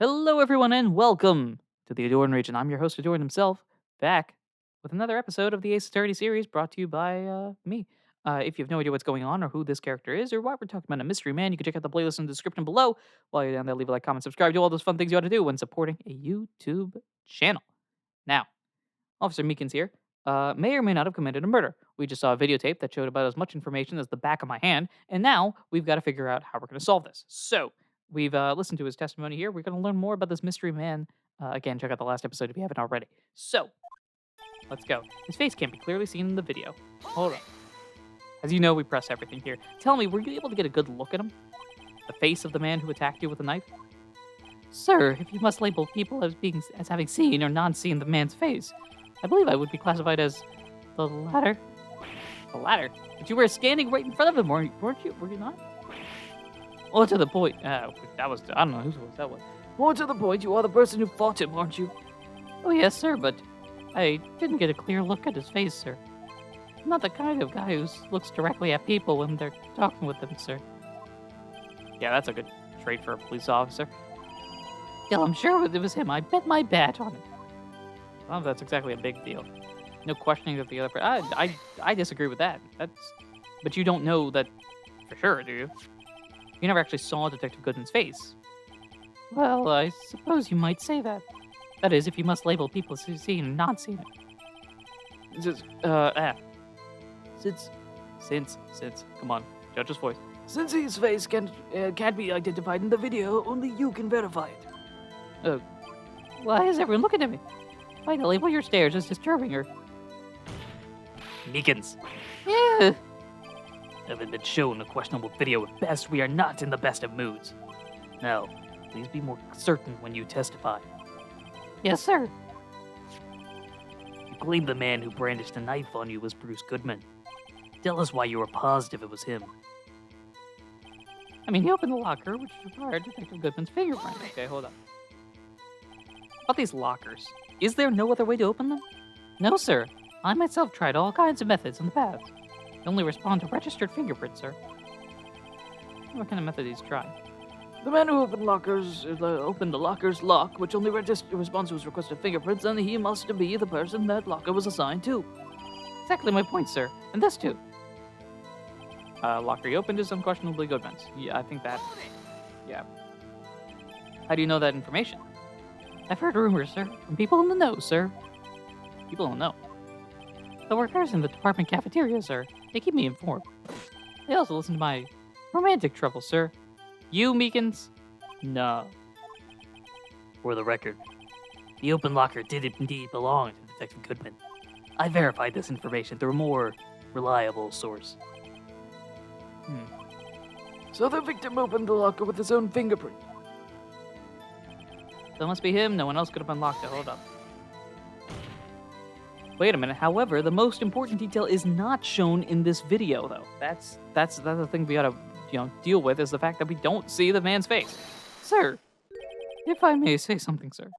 Hello, everyone, and welcome to the Ahdurin region. I'm your host, Ahdurin himself, back with another episode of the Ace Attorney series brought to you by me. If you have no idea what's going on or who this character is or why we're talking about a mystery man, you can check out the playlist in the description below. While you're down there, leave a like, comment, subscribe, do all those fun things you ought to do when supporting a YouTube channel. Now, Officer Meekins here may or may not have committed a murder. We just saw a videotape that showed about as much information as the back of my hand, and now we've got to figure out how we're going to solve this. So, we've listened to his testimony here. We're going to learn more about this mystery man. Again, check out the last episode if you haven't already. So, let's go. His face can't be clearly seen in the video. Hold on. As you know, we press everything here. Tell me, were you able to get a good look at him? The face of the man who attacked you with a knife? Sir, if you must label people as having seen or not seen the man's face, I believe I would be classified as the latter. The latter? But you were standing right in front of him, weren't you? Were you not? More to the point. That was, I don't know whose voice that was. More to the point, you are the person who fought him, aren't you? Oh, yes, sir, but I didn't get a clear look at his face, sir. I'm not the kind of guy who looks directly at people when they're talking with them, sir. Yeah, that's a good trait for a police officer. Still, I'm sure it was him. I bet my bat on it. Well, that's exactly a big deal. No questioning that the other person. I disagree with that. But you don't know that for sure, do you? You never actually saw Detective Goodman's face. Well, I suppose you might say that. That is, if you must label people as seen and not seen it. Since, come on, judge's voice. Since his face can't be identified in the video, only you can verify it. Oh, why is everyone looking at me? Finally, what your stares is disturbing her. Meekins. Yeah. Having been shown a questionable video at best, we are not in the best of moods. Now, please be more certain when you testify. Yes, sir. You claim the man who brandished a knife on you was Bruce Goodman. Tell us why you were positive it was him. I mean, he opened the locker, which required Detective Goodman's fingerprint. Okay, hold on. About these lockers, is there no other way to open them? No, sir. I myself tried all kinds of methods in the past. They only respond to registered fingerprints, sir. What kind of method he's trying? The man who opened the locker's lock, which only responds to his requested fingerprints, and he must be the person that locker was assigned to. Exactly my point, sir. And this too. Locker he opened is unquestionably Goodman's. Yeah, I think that. Yeah. How do you know that information? I've heard rumors, sir, from people in the know, sir. People don't know. The workers in the department cafeteria, sir. They keep me informed. They also listen to my romantic troubles, sir. You, Meekins? No. For the record, the open locker did indeed belong to Detective Goodman. I verified this information through a more reliable source. So the victim opened the locker with his own fingerprint. That must be him. No one else could have unlocked it. Hold up. Wait a minute. However, the most important detail is not shown in this video, though. That's the thing we gotta, deal with, is the fact that we don't see the man's face. Sir, if I may say something, sir.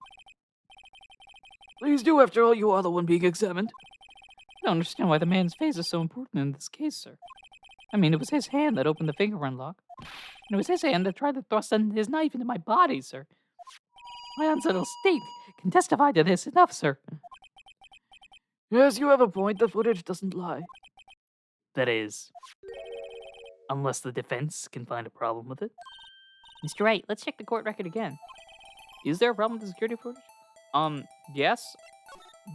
Please do. After all, you are the one being examined. I don't understand why the man's face is so important in this case, sir. I mean, it was his hand that opened the fingerprint lock. And it was his hand that tried to thrust his knife into my body, sir. My unsettled state can testify to this enough, sir. Yes, you have a point. The footage doesn't lie. That is, unless the defense can find a problem with it. Mr. Wright, let's check the court record again. Is there a problem with the security footage? Yes.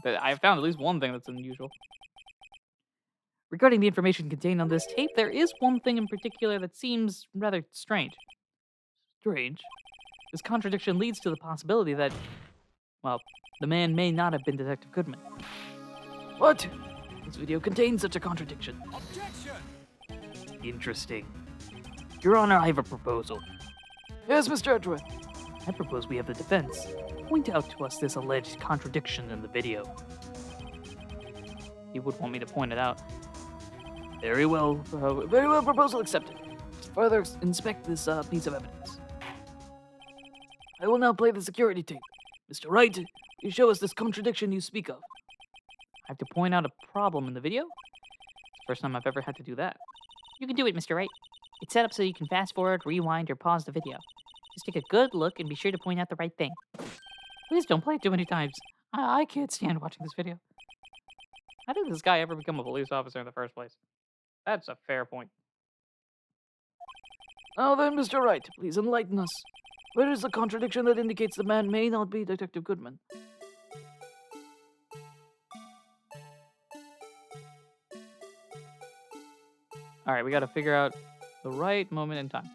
But I found at least one thing that's unusual. Regarding the information contained on this tape, there is one thing in particular that seems rather strange. Strange? This contradiction leads to the possibility that, well, the man may not have been Detective Goodman. What? This video contains such a contradiction. Objection! Interesting. Your Honor, I have a proposal. Yes, Mr. Edgeworth. I propose we have the defense point out to us this alleged contradiction in the video. He would want me to point it out. Very well, proposal accepted. Let's further inspect this piece of evidence. I will now play the security tape. Mr. Wright, you show us this contradiction you speak of. I have to point out a problem in the video? It's the first time I've ever had to do that. You can do it, Mr. Wright. It's set up so you can fast forward, rewind, or pause the video. Just take a good look and be sure to point out the right thing. Please don't play it too many times. I can't stand watching this video. How did this guy ever become a police officer in the first place? That's a fair point. Now then, Mr. Wright, please enlighten us. Where is the contradiction that indicates the man may not be Detective Goodman? Alright, we gotta figure out the right moment in time.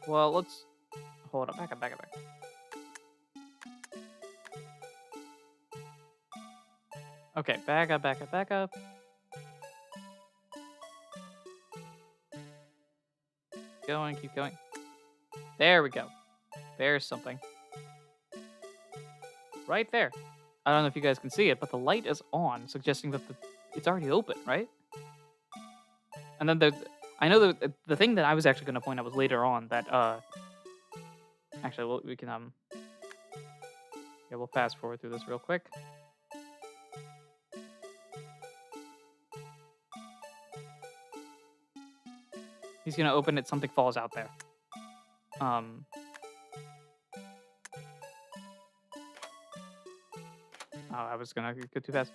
Well, let's... Hold up, back up. Okay, back up. Keep going. There we go. There's something. Right there. I don't know if you guys can see it, but the light is on, suggesting that it's already open, right? And then I know the thing that I was actually going to point out was later on that, actually, we can, yeah, we'll fast forward through this real quick. He's going to open it, something falls out there. Oh, I was going to go too fast.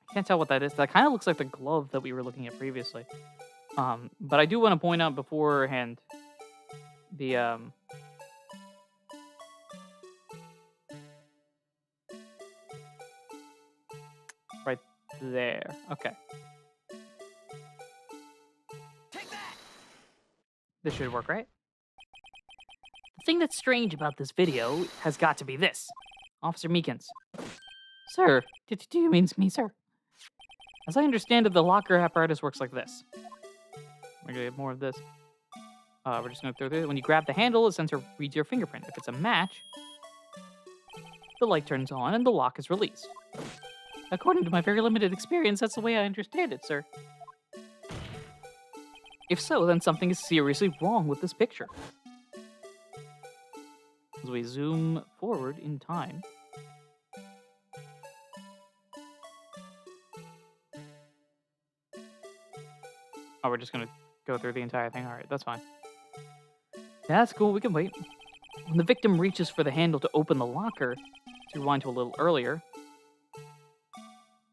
I can't tell what that is. That kind of looks like the glove that we were looking at previously. But I do want to point out beforehand the, right there. Okay. Take that! This should work, right? The thing that's strange about this video has got to be this. Officer Meekins. Sir, do you mean me, sir? As I understand it, the locker apparatus works like this. We're gonna get more of this. We're just gonna throw this. When you grab the handle, the sensor reads your fingerprint. If it's a match, the light turns on and the lock is released. According to my very limited experience, that's the way I understand it, sir. If so, then something is seriously wrong with this picture. As we zoom forward in time. Oh, we're just gonna go through the entire thing. Alright, that's fine. Yeah, that's cool, we can wait. When the victim reaches for the handle to open the locker, to rewind to a little earlier,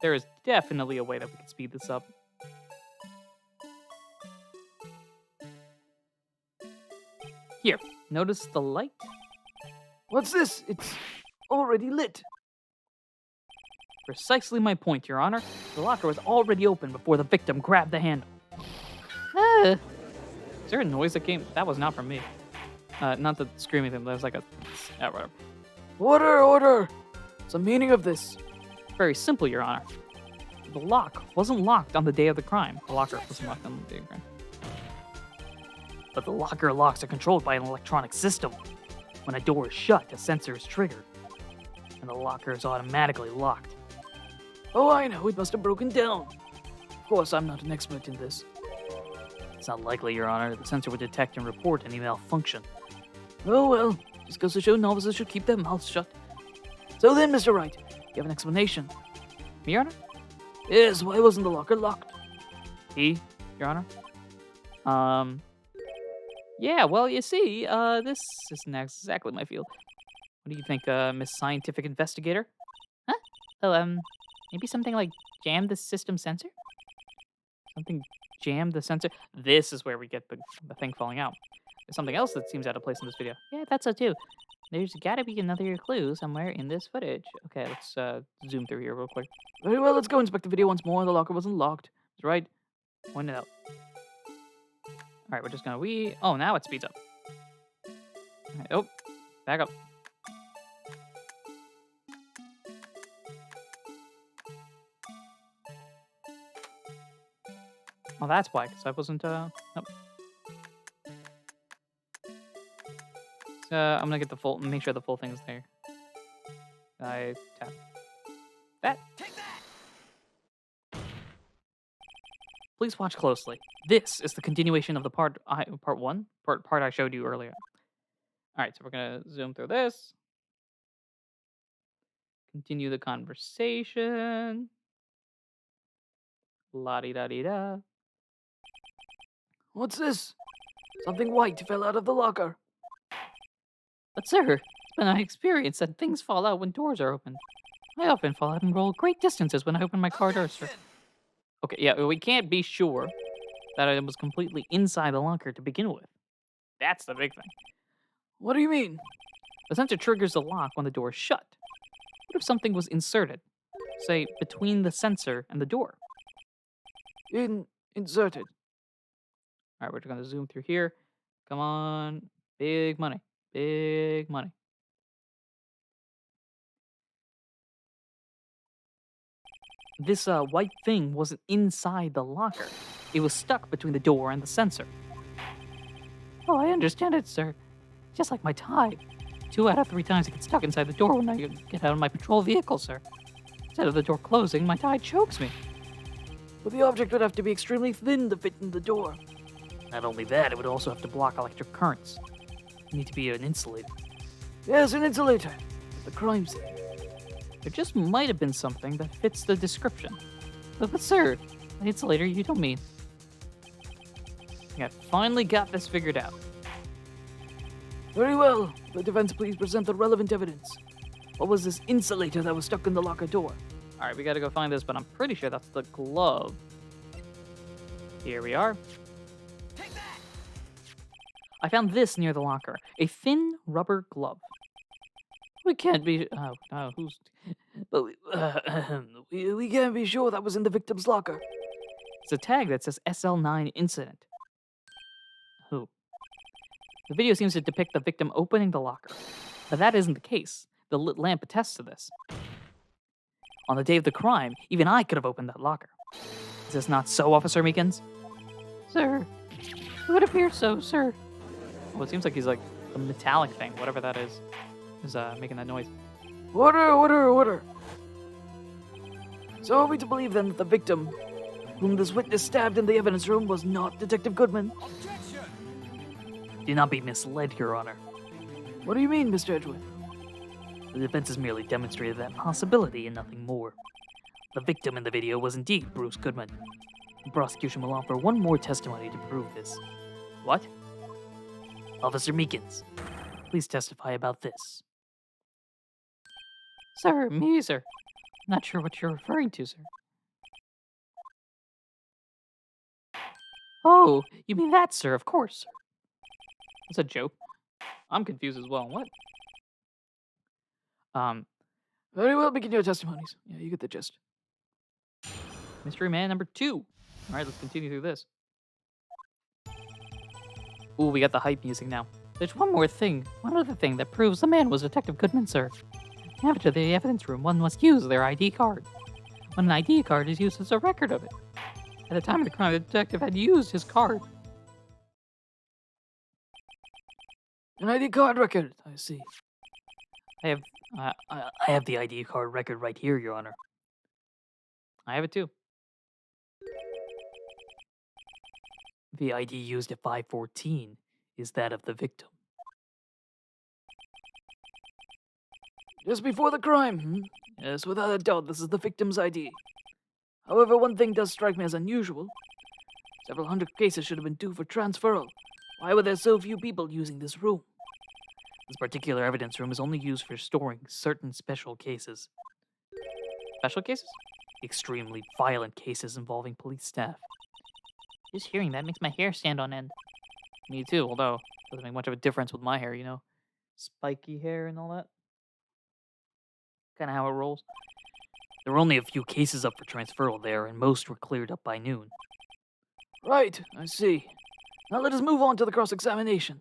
there is definitely a way that we can speed this up. Here, notice the light? What's this? It's already lit. Precisely my point, Your Honor. The locker was already open before the victim grabbed the handle. Is there a noise that came? That was not from me. Not the screaming thing, but there was like a... whatever. Order! What's the meaning of this? Very simple, Your Honor. The lock wasn't locked on the day of the crime. The locker wasn't locked on the day of the crime. But the locker locks are controlled by an electronic system. When a door is shut, a sensor is triggered. And the locker is automatically locked. Oh, I know. It must have broken down. Of course, I'm not an expert in this. It's not likely, Your Honor. The sensor would detect and report any malfunction. Oh, well. Just goes to show novices should keep their mouths shut. So then, Mr. Wright, you have an explanation? Me, Your Honor? Yes, why wasn't the locker locked? He, Your Honor? Yeah, well, you see, this isn't exactly my field. What do you think, Miss Scientific Investigator? Huh? Oh, maybe something like jam the system sensor? Something jam the sensor? This is where we get the thing falling out. There's something else that seems out of place in this video. Yeah, that's so too. There's gotta be another clue somewhere in this footage. Okay, let's zoom through here real quick. Very well, let's go inspect the video once more. The locker wasn't locked. That's right. Point it out. Alright, we're just gonna oh, now it speeds up. Right, oh, back up. Oh, that's why, because I wasn't, nope. I'm gonna get the full, make sure the full thing's there. I tap. That. Take that! Please watch closely. This is the continuation of the part I showed you earlier. All right, so we're gonna zoom through this. Continue the conversation. La di da di da. What's this? Something white fell out of the locker. But sir, it's been my experience that things fall out when doors are opened. I often fall out and roll great distances when I open my car doors, sir. Okay, yeah, we can't be sure that it was completely inside the locker to begin with. That's the big thing. What do you mean? The sensor triggers the lock when the door is shut. What if something was inserted, say, between the sensor and the door? Inserted. All right, we're going to zoom through here. Come on. Big money. Big money. This white thing wasn't inside the locker. It was stuck between the door and the sensor. Oh, I understand it, sir. Just like my tie. 2 out of 3 times it gets stuck inside the door when I get out of my patrol vehicle, sir. Instead of the door closing, my tie chokes me. But the object would have to be extremely thin to fit in the door. Not only that, it would also have to block electric currents. You need to be an insulator. Yes, an insulator. The crime scene. There just might have been something that fits the description. But sir, an insulator you don't mean. I finally got this figured out. Very well. The defense, please present the relevant evidence. What was this insulator that was stuck in the locker door? All right, we got to go find this, but I'm pretty sure that's the glove. Here we are. Take that! I found this near the locker, a thin rubber glove. We can't be. Who's? But we can't be sure that was in the victim's locker. It's a tag that says SL9 incident. Who? The video seems to depict the victim opening the locker, but that isn't the case. The lit lamp attests to this. On the day of the crime, even I could have opened that locker. Is this not so, Officer Meekins? Sir, it would appear so, sir. Well, it seems like he's like the metallic thing, whatever that is making that noise. Order. So are we to believe then that the victim, whom this witness stabbed in the evidence room, was not Detective Goodman? Objection! Do not be misled, Your Honor. What do you mean, Mr. Edgewood? The defense has merely demonstrated that possibility and nothing more. The victim in the video was indeed Bruce Goodman. The prosecution will offer one more testimony to prove this. What? Officer Meekins, please testify about this. Sir, me, sir. Not sure what you're referring to, sir. Oh, you mean that, sir? Of course, sir. That's a joke. I'm confused as well. What? Very well, begin your testimonies. Yeah, you get the gist. Mystery Man number 2. All right, let's continue through this. Ooh, we got the hype music now. There's one other thing that proves the man was Detective Goodman, sir. After the evidence room, one must use their ID card. When an ID card is used as a record of it. At the time of the crime, the detective had used his card. An ID card record, I see. I have the ID card record right here, Your Honor. I have it too. The ID used at 514 is that of the victim. Just before the crime, Yes, without a doubt, this is the victim's ID. However, one thing does strike me as unusual. Several hundred cases should have been due for transferal. Why were there so few people using this room? This particular evidence room is only used for storing certain special cases. Special cases? Extremely violent cases involving police staff. Just hearing that makes my hair stand on end. Me too, although it doesn't make much of a difference with my hair, you know? Spiky hair and all that. Kind of how it rolls. There were only a few cases up for transferal there, and most were cleared up by noon. Right, I see. Now let us move on to the cross-examination.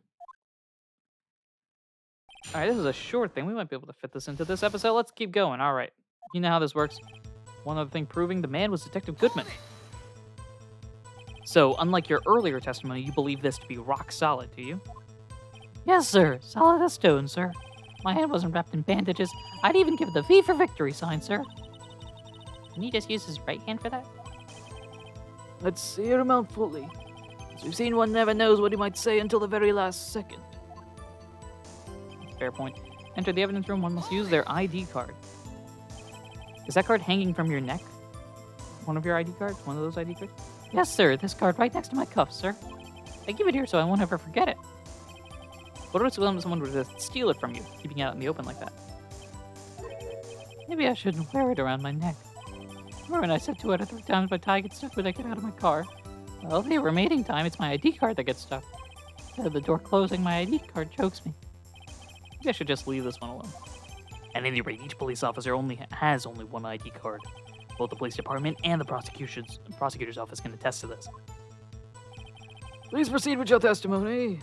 Alright, this is a short thing. We might be able to fit this into this episode. Let's keep going. Alright. You know how this works. One other thing proving the man was Detective Goodman. So, unlike your earlier testimony, you believe this to be rock solid, do you? Yes, sir. Solid as stone, sir. My hand wasn't wrapped in bandages. I'd even give the V for victory sign, sir. Can he just use his right hand for that? Let's hear him out fully. As we've seen, one never knows what he might say until the very last second. Fair point. Enter the evidence room. One must use their ID card. Is that card hanging from your neck? One of your ID cards? One of those ID cards? Yes, sir. This card right next to my cuff, sir. I give it here so I won't ever forget it. What if someone were to steal it from you, keeping it out in the open like that? Maybe I shouldn't wear it around my neck. Remember when I said 2 out of 3 times my tie gets stuck when I get out of my car? Well, the remaining time, it's my ID card that gets stuck. Instead of the door closing, my ID card chokes me. Maybe I should just leave this one alone. At any rate, each police officer has only one ID card. Both the police department and the prosecutor's office can attest to this. Please proceed with your testimony.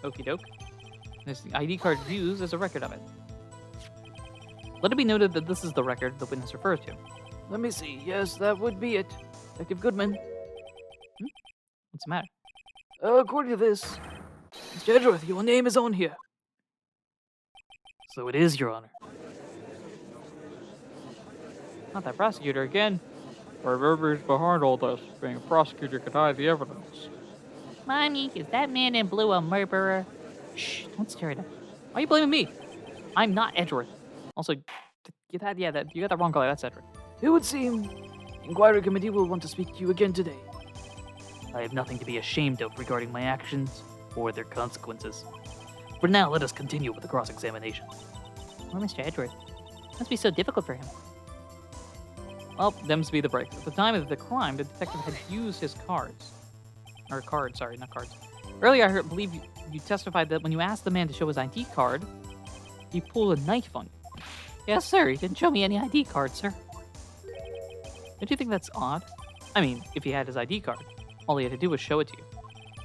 Okie doke. This ID card used as a record of it. Let it be noted that this is the record the witness refers to. Let me see. Yes, that would be it. Detective Goodman. What's the matter? According to this, Mr. Edgeworth, your name is on here. So it is, Your Honor. Not that prosecutor again. Whoever's behind all this, being a prosecutor could hide the evidence. Mommy, is that man in blue a murderer? Shh, don't stare at him. Why are you blaming me? I'm not Edgeworth. Also, you got that wrong color. That's Edgeworth. It would seem the inquiry committee will want to speak to you again today. I have nothing to be ashamed of regarding my actions or their consequences. For now, let us continue with the cross-examination. Poor Mr. Edgeworth. Must be so difficult for him. Well, them's be the break. At the time of the crime, the detective had used his cards. Or cards, sorry, not cards. Earlier, I believe you testified that when you asked the man to show his ID card, he pulled a knife on you. Yes, sir. He didn't show me any ID card, sir. Don't you think that's odd? I mean, if he had his ID card, all he had to do was show it to you.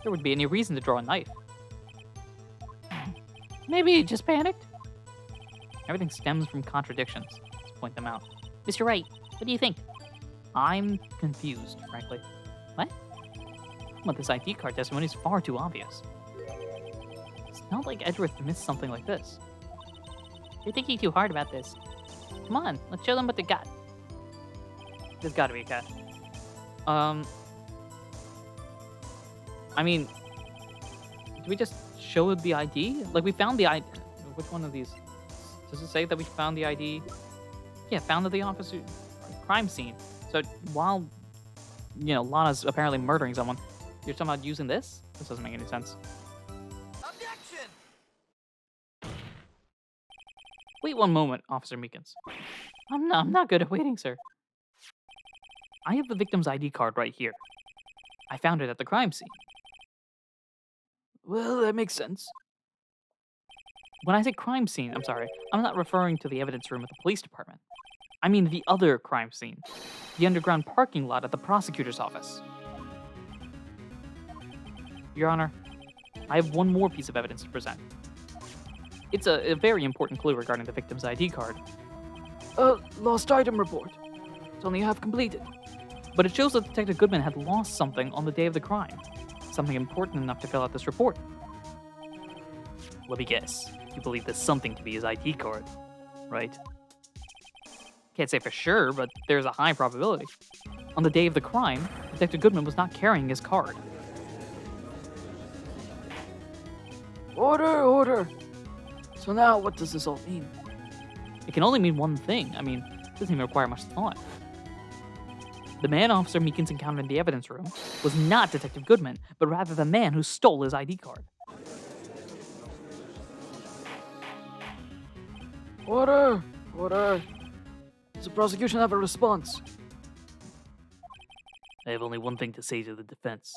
There wouldn't be any reason to draw a knife. Maybe he just panicked? Everything stems from contradictions. Let's point them out. Mr. Wright, what do you think? I'm confused, frankly. What? Well, this ID card testimony is far too obvious. It's not like Edgeworth missed something like this. You're thinking too hard about this. Come on, let's show them what they got. There's gotta be a cat. I mean, do we just show the ID? Like, we found the ID. Which one of these? Does it say that we found the ID? Yeah, found at the officer crime scene. So while, Lana's apparently murdering someone, you're somehow using this? This doesn't make any sense. Objection! Wait one moment, Officer Meekins. I'm not good at waiting, sir. I have the victim's ID card right here. I found it at the crime scene. Well, that makes sense. When I say crime scene, I'm sorry, I'm not referring to the evidence room at the police department. I mean the other crime scene. The underground parking lot at the prosecutor's office. Your Honor, I have one more piece of evidence to present. It's a very important clue regarding the victim's ID card. Lost item report. It's only half completed. But it shows that Detective Goodman had lost something on the day of the crime. Something important enough to fill out this report. Let me guess. You believe this something to be his ID card, right? Can't say for sure, but there's a high probability. On the day of the crime, Detective Goodman was not carrying his card. Order! So now, what does this all mean? It can only mean one thing. I mean, it doesn't even require much thought. The man Officer Meekins encountered in the evidence room was not Detective Goodman, but rather the man who stole his ID card. Order! Does the prosecution have a response? I have only one thing to say to the defense.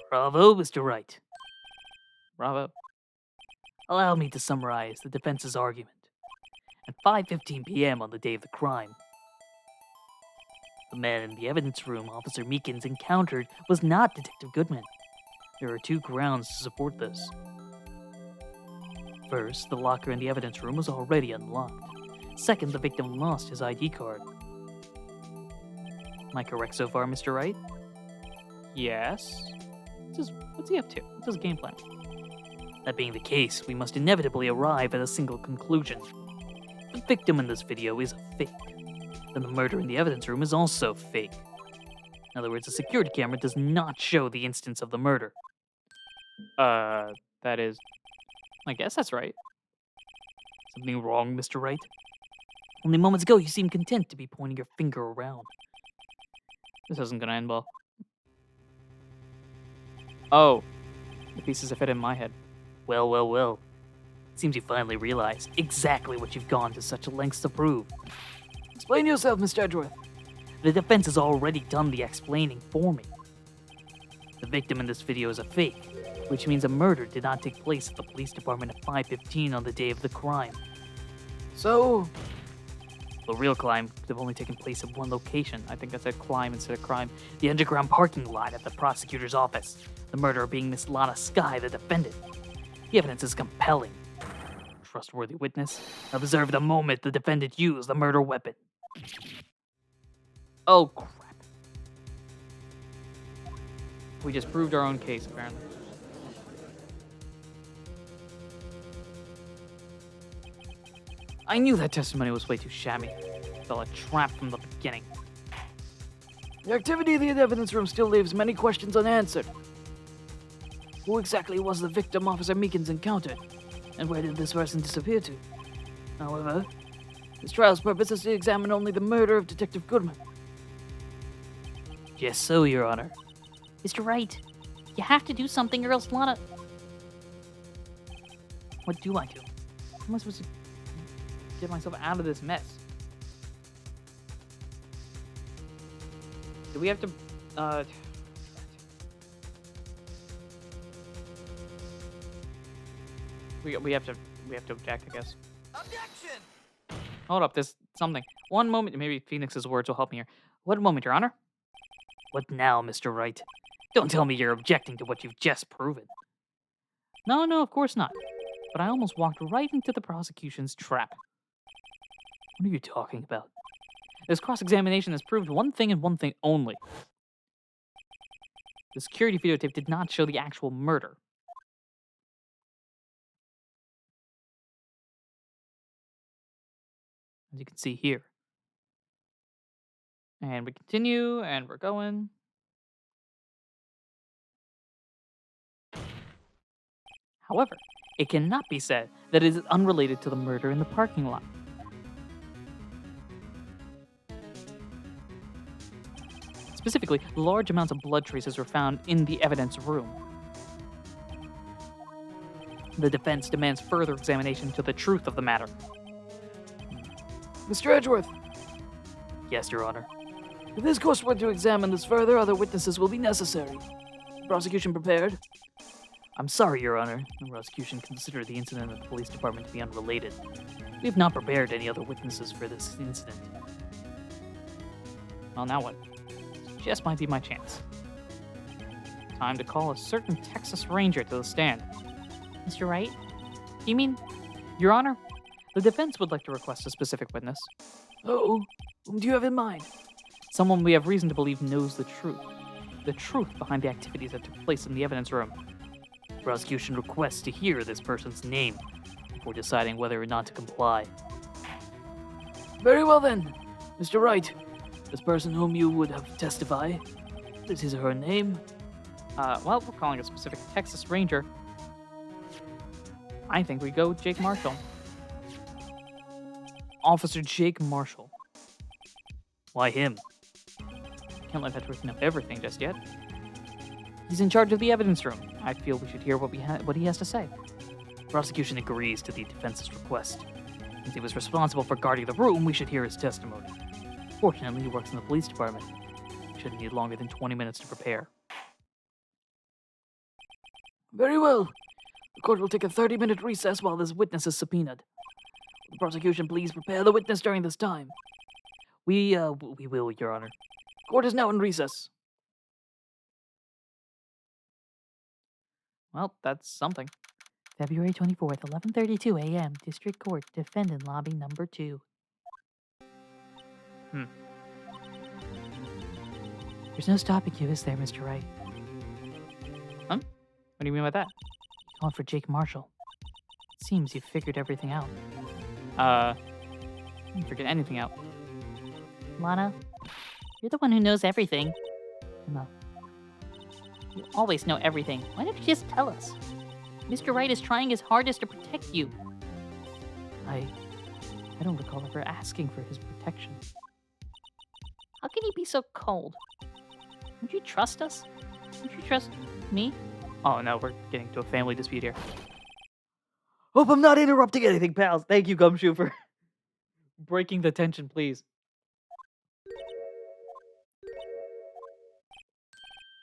Bravo, Mr. Wright. Bravo. Allow me to summarize the defense's argument. At 5:15 p.m. on the day of the crime, the man in the evidence room Officer Meekins encountered was not Detective Goodman. There are 2 grounds to support this. First, the locker in the evidence room was already unlocked. Second, the victim lost his ID card. Am I correct so far, Mr. Wright? Yes. What's he up to? What's his game plan? That being the case, we must inevitably arrive at a single conclusion. The victim in this video is a fake. then the murder in the evidence room is also fake. In other words, the security camera does not show the instance of the murder. That is... I guess that's right. Something wrong, Mr. Wright? Only moments ago, you seemed content to be pointing your finger around. This isn't gonna end well. Oh, the pieces have fit in my head. Well, well, well. Seems you finally realized exactly what you've gone to such lengths to prove. Explain yourself, Mr. Edgeworth. The defense has already done the explaining for me. The victim in this video is a fake, which means a murder did not take place at the police department at 5:15 on the day of the crime. So, The real crime could have only taken place at one location. I think I said climb instead of crime. The underground parking lot at the prosecutor's office. The murderer being Miss Lana Skye, the defendant. The evidence is compelling. Trustworthy witness. Observe the moment the defendant used the murder weapon. Oh, crap. We just proved our own case, apparently. I knew that testimony was way too shabby. It's all a trap from the beginning. the activity in the evidence room still leaves many questions unanswered. Who exactly was the victim Officer Meekins encountered? And where did this person disappear to? However, this trial's purpose is to examine only the murder of Detective Goodman. Yes, so, Your Honor. Mr. Wright, you have to do something or else Lana... What do I do? How am I supposed to get myself out of this mess? Do we have to, we have to object, I guess. Objection! Hold up, there's something. One moment, maybe Phoenix's words will help me here. One moment, Your Honor. What now, Mr. Wright? Don't tell me you're objecting to what you've just proven. No, of course not. But I almost walked right into the prosecution's trap. What are you talking about? This cross-examination has proved one thing and one thing only. The security videotape did not show the actual murder. As you can see here. And we continue, and we're going. However, it cannot be said that it is unrelated to the murder in the parking lot. Specifically, large amounts of blood traces were found in the evidence room. The defense demands further examination to the truth of the matter. Mr. Edgeworth, Yes, Your Honor. if this course were to examine this further, other witnesses will be necessary. Prosecution prepared? I'm sorry, Your Honor. The prosecution considered the incident at the police department to be unrelated. We have not prepared any other witnesses for this incident. Well, now what? This just might be my chance. Time to call a certain Texas Ranger to the stand. Mr. Wright? You mean, Your Honor? The defense would like to request a specific witness. Oh, whom do you have in mind? Someone we have reason to believe knows the truth. The truth behind the activities that took place in the evidence room. The prosecution requests to hear this person's name before deciding whether or not to comply. Very well then, Mr. Wright. This person whom you would have testify. Is his or her name? Well, we're calling a specific Texas Ranger. I think we go Jake Marshall. Officer Jake Marshall. Why him? Can't let Edgeworth know everything just yet. He's in charge of the evidence room. I feel we should hear what he has to say. The prosecution agrees to the defense's request. Since he was responsible for guarding the room, we should hear his testimony. Fortunately, he works in the police department. We shouldn't need longer than 20 minutes to prepare. Very well. The court will take a 30-minute recess while this witness is subpoenaed. The prosecution, please prepare the witness during this time. We will, Your Honor. Court is now in recess. Well, that's something. February 24th, 11:32 a.m., District Court, Defendant Lobby Number 2. There's no stopping you, is there, Mr. Wright? Huh? What do you mean by that? Calling for Jake Marshall. It seems you've figured everything out. Didn't figure anything out. Lana, you're the one who knows everything. Emma, you always know everything. Why don't you just tell us? Mr. Wright is trying his hardest to protect you. I I don't recall ever asking for his protection. How can he be so cold? Would you trust us? Would you trust me? Oh no, we're getting to a family dispute here. Hope I'm not interrupting anything, pals. Thank you, Gumshoe, for breaking the tension, please.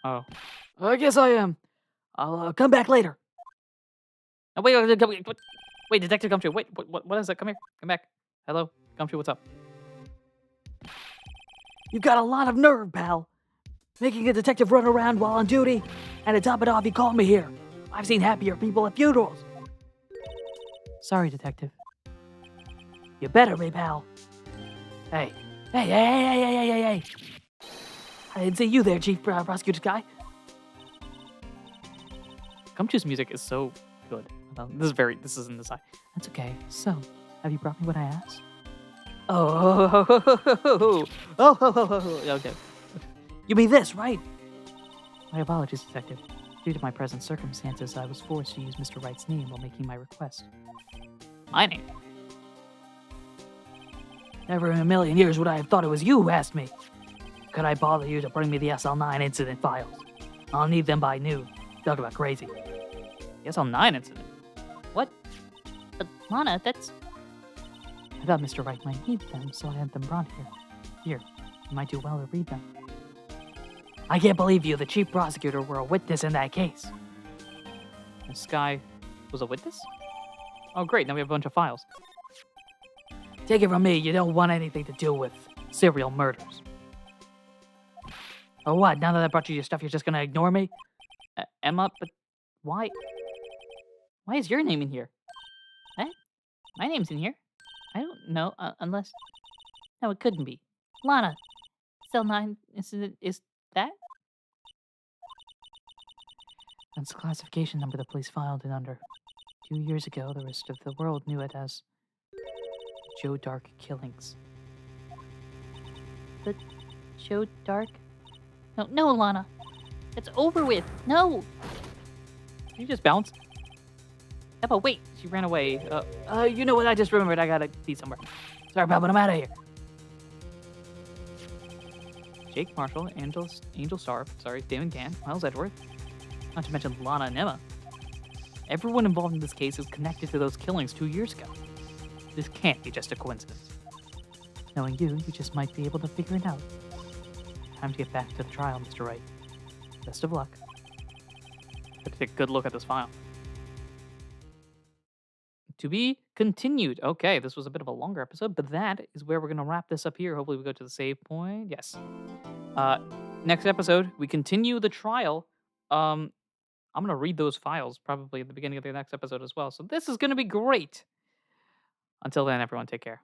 Oh. I guess I am. I'll come back later. Oh, wait, Detective Gumshoe, wait, what is that? Come here, come back. Hello, Gumshoe, what's up? You've got a lot of nerve, pal. Making a detective run around while on duty, and to top it off, you called me here. I've seen happier people at funerals. Sorry, Detective. You better be, pal. Hey. Hey. I didn't see you there, Chief Prosecutor Guy. Gumshoe's music is so good. This is in the side. That's okay. So, have you brought me what I asked? Oh, Okay. you mean this, right? My apologies, Detective. Due to my present circumstances, I was forced to use Mr. Wright's name while making my request. My name? Never in a million years would I have thought it was you who asked me. Could I bother you to bring me the SL9 incident files? I'll need them by noon. Talk about crazy. The SL9 incident? What? But Lana, that's... I thought Mr. Wright might need them, so I had them brought here. Here, you might do well to read them. I can't believe you, the chief prosecutor, were a witness in that case. This guy was a witness? Oh, great, now we have a bunch of files. Take it from me, you don't want anything to do with serial murders. Or what, now that I brought you your stuff, you're just gonna ignore me? Emma, but why? Why is your name in here? What? My name's in here. I don't know, unless... No, it couldn't be. Lana, cell 9 is that? That's the classification number the police filed it under. 2 years ago, the rest of the world knew it as Joe Dark Killings. Joe Dark? No, Lana. It's over with. No! Did you just bounce? Emma, wait! She ran away. You know what, I just remembered I gotta be somewhere. Sorry, pal, but I'm out of here. Jake Marshall, Angel Starr, Damon Gann, Miles Edgeworth, not to mention Lana and Emma. Everyone involved in this case is connected to those killings 2 years ago. This can't be just a coincidence. Knowing you just might be able to figure it out. Time to get back to the trial, Mr. Wright. Best of luck. Let's take a good look at this file. To be continued. Okay, this was a bit of a longer episode, but that is where we're going to wrap this up here. Hopefully we go to the save point. Yes. Next episode, we continue the trial. I'm going to read those files probably at the beginning of the next episode as well. So this is going to be great. Until then, everyone, take care.